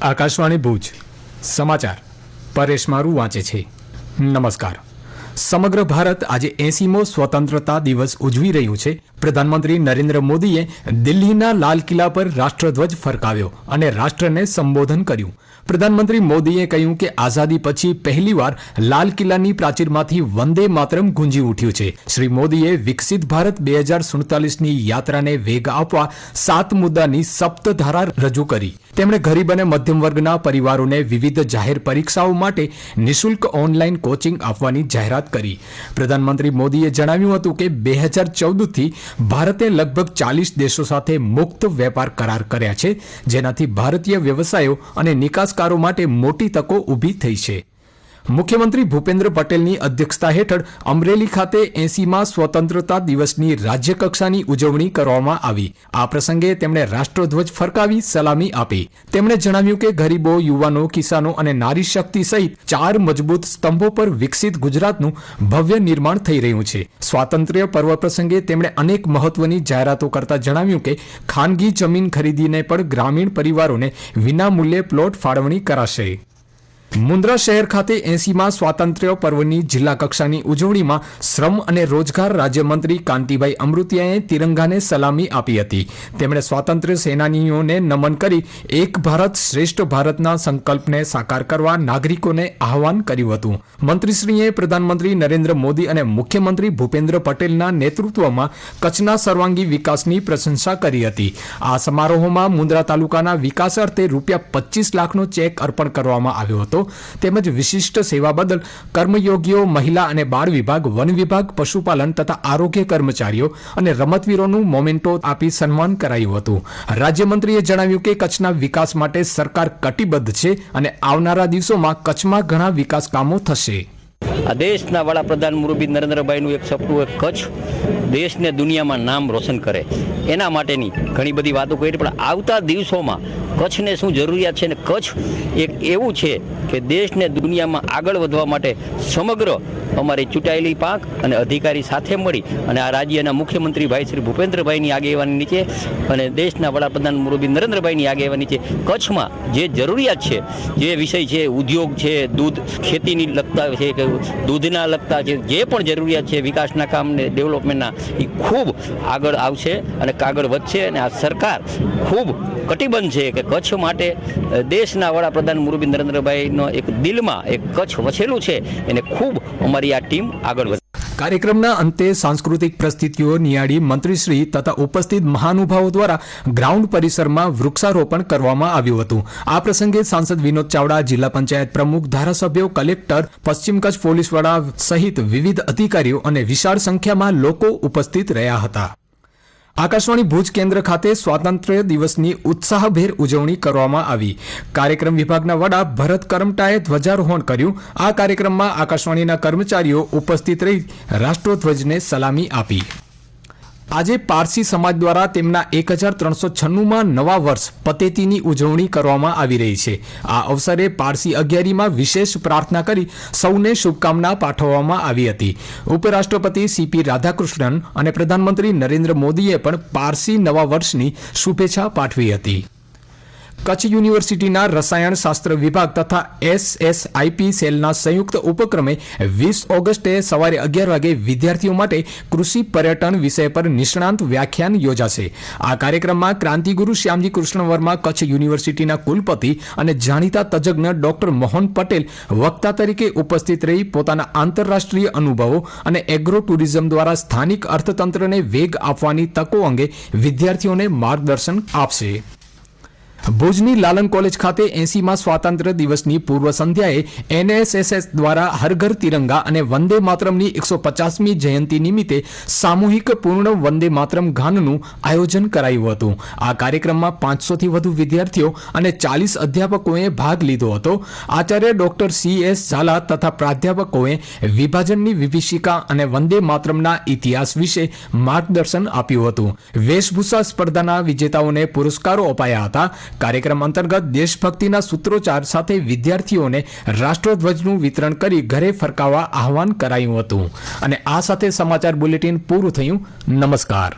આકાશવાણી ભુજ સમાચાર પરેશ મારું વાંચે છે. નમસ્કાર. સમગ્ર ભારત આજે 80મો સ્વતંત્રતા દિવસ ઉજવી રહ્યું છે. પ્રધાનમંત્રી નરેન્દ્ર મોદીએ દિલ્હીના લાલ કિલ્લા પર રાષ્ટ્રધ્વજ ફરકાવ્યો અને રાષ્ટ્રને સંબોધન કર્યું. પ્રધાનમંત્રી મોદીએ કહ્યું કે આઝાદી પછી પહેલીવાર લાલ કિલ્લાની પ્રાચીરમાંથી વંદે માતરમ ગુંજી ઉઠ્યું છે. શ્રી મોદીએ વિકસિત ભારત 2047ની યાત્રાને વેગ આપવા 7 મુદ્દાની સપ્તધારા રજૂ કરી. તેમણે ગરીબ અને મધ્યમ વર્ગના પરિવારોને વિવિધ જાહેર પરીક્ષાઓ માટે નિઃશુલ્ક ઓનલાઈન કોચિંગ આપવાની જાહેરાત કરી. પ્રધાનમંત્રી મોદીએ જણાવ્યું હતું કે 2014થી ભારતે લગભગ 40 દેશો સાથે મુક્ત વેપાર કરાર કર્યા છે, જેનાથી ભારતીય વ્યવસાયો અને નિકાસકારો માટે મોટી તકો ઊભી થઈ છે. મુખ્યમંત્રી ભૂપેન્દ્ર પટેલની અધ્યક્ષતા હેઠળ અમરેલી ખાતે 80મા સ્વતંત્રતા દિવસની રાજ્યકક્ષાની ઉજવણી કરવામાં આવી. આ પ્રસંગે તેમણે રાષ્ટ્રધ્વજ ફરકાવી સલામી આપી. તેમણે જણાવ્યું કે ગરીબો, યુવાનો, કિસાનો અને નારી શક્તિ સહિત 4 મજબૂત સ્તંભો પર વિકસિત ગુજરાતનું ભવ્ય નિર્માણ થઈ રહ્યું છે. સ્વાતંત્ર્ય પર્વ પ્રસંગે તેમણે અનેક મહત્વની જાહેરાતો કરતા જણાવ્યું કે ખાનગી જમીન ખરીદીને પણ ગ્રામીણ પરિવારોને વિનામૂલ્યે પ્લોટ ફાળવણી કરાશે. મુન્દ્રા શહેર ખાતે 80મા સ્વાતંત્ર્ય પર્વની જિલ્લા કક્ષાની ઉજવણીમાં શ્રમ અને રોજગાર રાજ્યમંત્રી કાંતિભાઈ અમૃતિયાએ તિરંગાને સલામી આપી હતી. તેમણે સ્વાતંત્ર્ય સેનાનીઓને નમન કરી એક ભારત શ્રેષ્ઠ ભારતના સંકલ્પને સાકાર કરવા નાગરિકોને આહવાન કર્યું હતું. મંત્રીશ્રીએ પ્રધાનમંત્રી નરેન્દ્ર મોદી અને મુખ્યમંત્રી ભૂપેન્દ્ર પટેલના નેતૃત્વમાં કચ્છના સર્વાંગી વિકાસની પ્રશંસા કરી હતી. આ સમારોહમાં મુન્દ્રા તાલુકાના વિકાસ અર્થે ₹25 લાખનો ચેક અર્પણ કરવામાં આવ્યો હતો. તેમજ વિશિષ્ટ સેવા બદલ કર્મયોગીઓ, મહિલા અને બાળ વિભાગ, વન વિભાગ, પશુપાલન તથા આરોગ્ય કર્મચારીઓ અને રમતવીરોનું મોમેન્ટો આપી સન્માન કરાયું હતું. રાજ્યમંત્રીએ જણાવ્યું કે કચ્છના વિકાસ માટે સરકાર કટિબદ્ધ છે અને આવનારા દિવસોમાં કચ્છમાં ઘણા વિકાસ કામો થશે. આ દેશના વડાપ્રધાન મુરબ્બી નરેન્દ્રભાઈનું એક સપનું, એક કચ્છ દેશને દુનિયામાં નામ રોશન કરે, એના માટેની ઘણી બધી વાતો કરી. પણ આવતા દિવસોમાં કચ્છને શું જરૂરિયાત છે, ને કચ્છ એક એવું છે કે દેશને દુનિયામાં આગળ વધવા માટે સમગ્ર અમારી ચૂંટાયેલી પાંખ અને અધિકારી સાથે મળી અને આ રાજ્યના મુખ્યમંત્રી ભાઈ શ્રી ભૂપેન્દ્રભાઈની આગેવાની નીચે અને દેશના વડાપ્રધાન મુરબ્બી નરેન્દ્રભાઈની આગેવાની નીચે કચ્છમાં જે જરૂરિયાત છે, જે વિષય છે, ઉદ્યોગ છે, દૂધ ખેતીની લગતા છે કે દૂધના લગતા છે, જે પણ જરૂરિયાત છે વિકાસના કામને ડેવલપમેન્ટના, એ ખૂબ આગળ આવશે અને આગળ વધશે. અને આ સરકાર ખૂબ કટિબદ્ધ છે કે કચ્છ માટે દેશના વડાપ્રધાન મુરબ્બી નરેન્દ્રભાઈનો એક દિલમાં એક કચ્છ વસેલું છે, એને ખૂબ અમારી આ ટીમ આગળ વધે. કાર્યક્રમના અંતે સાંસ્કૃતિક પ્રસ્તુતિઓ નિહાળી મંત્રીશ્રી તથા ઉપસ્થિત મહાનુભાવો દ્વારા ગ્રાઉન્ડ પરિસરમાં વૃક્ષારોપણ કરવામાં આવ્યું હતું. આ પ્રસંગે સાંસદ વિનોદ ચાવડા, જિલ્લા પંચાયત પ્રમુખ, ધારાસભ્યો, કલેક્ટર, પશ્ચિમ કચ્છ પોલીસ વડા સહિત વિવિધ અધિકારીઓ અને વિશાળ સંખ્યામાં લોકો ઉપસ્થિત રહ્યા હતા. આકાશવાણી ભુજ કેન્દ્ર ખાતે સ્વાતંત્ર્ય દિવસની ઉત્સાહભેર ઉજવણી કરવામાં આવી. કાર્યક્રમ વિભાગના વડા ભરત કરમટાએ ધ્વજારોહણ કર્યું. આ કાર્યક્રમમાં આકાશવાણીના કર્મચારીઓ ઉપસ્થિત રહી રાષ્ટ્રધ્વજને સલામી આપી. આજે પારસી સમાજ દ્વારા તેમના 1396માં નવા વર્ષ પતેતીની ઉજવણી કરવામાં આવી રહી છે. આ અવસરે પારસી અગિયારીમાં વિશેષ પ્રાર્થના કરી સૌને શુભકામના પાઠવવામાં આવી હતી. ઉપરાષ્ટ્રપતિ CP રાધાકૃષ્ણન અને પ્રધાનમંત્રી નરેન્દ્ર મોદીએ પણ પારસી નવા વર્ષની શુભેચ્છા પાઠવી હતી. કચ્છ યુનિવર્સિટીના રસાયણશાસ્ત્ર વિભાગ તથા SSIP સેલના સંયુક્ત ઉપક્રમે 20 ઓગસ્ટે સવારે 11 વાગે વિદ્યાર્થીઓ માટે કૃષિ પર્યટન વિષય પર નિષ્ણાંત વ્યાખ્યાન યોજાશે. આ કાર્યક્રમમાં ક્રાંતિગુરુ શ્યામજી કૃષ્ણ વર્મા કચ્છ યુનિવર્સિટીના કુલપતિ અને જાણીતા તજજ્ઞ ડોક્ટર મોહન પટેલ વક્તા તરીકે ઉપસ્થિત રહી પોતાના આંતરરાષ્ટ્રીય અનુભવો અને એગ્રો ટુરિઝમ દ્વારા સ્થાનિક અર્થતંત્રને વેગ આપવાની તકો અંગે વિદ્યાર્થીઓને માર્ગદર્શન આપશે. ભુજની લાલન કોલેજ ખાતે 80મા સ્વાતંત્ર્ય દિવસની પૂર્વ સંધ્યાએ NSSS દ્વારા હર ઘર તિરંગા અને વંદે માતરમની 150મી જયંતિ નિમિત્તે સામૂહિક પૂર્ણ વંદે માતરમ ગાનનું આયોજન કરાયું હતું. આ કાર્યક્રમમાં 500થી વધુ વિદ્યાર્થીઓ અને 40 અધ્યાપકોએ ભાગ લીધો હતો. આચાર્ય ડોક્ટર CS ઝાલા તથા પ્રાધ્યાપકોએ વિભાજનની વિભીષિકા અને વંદે માતરમના ઇતિહાસ વિશે માર્ગદર્શન આપ્યું હતું. વેશભૂષા સ્પર્ધાના વિજેતાઓને પુરસ્કારો અપાયા હતા. કાર્યક્રમ અંતર્ગત દેશભક્તિના સૂત્રોચ્ચાર સાથે વિદ્યાર્થીઓને રાષ્ટ્રધ્વજનું વિતરણ કરી ઘરે ફરકાવવા આહવાન કરાયું હતું. અને આ સાથે સમાચાર બુલેટિન પૂરું થયું. નમસ્કાર.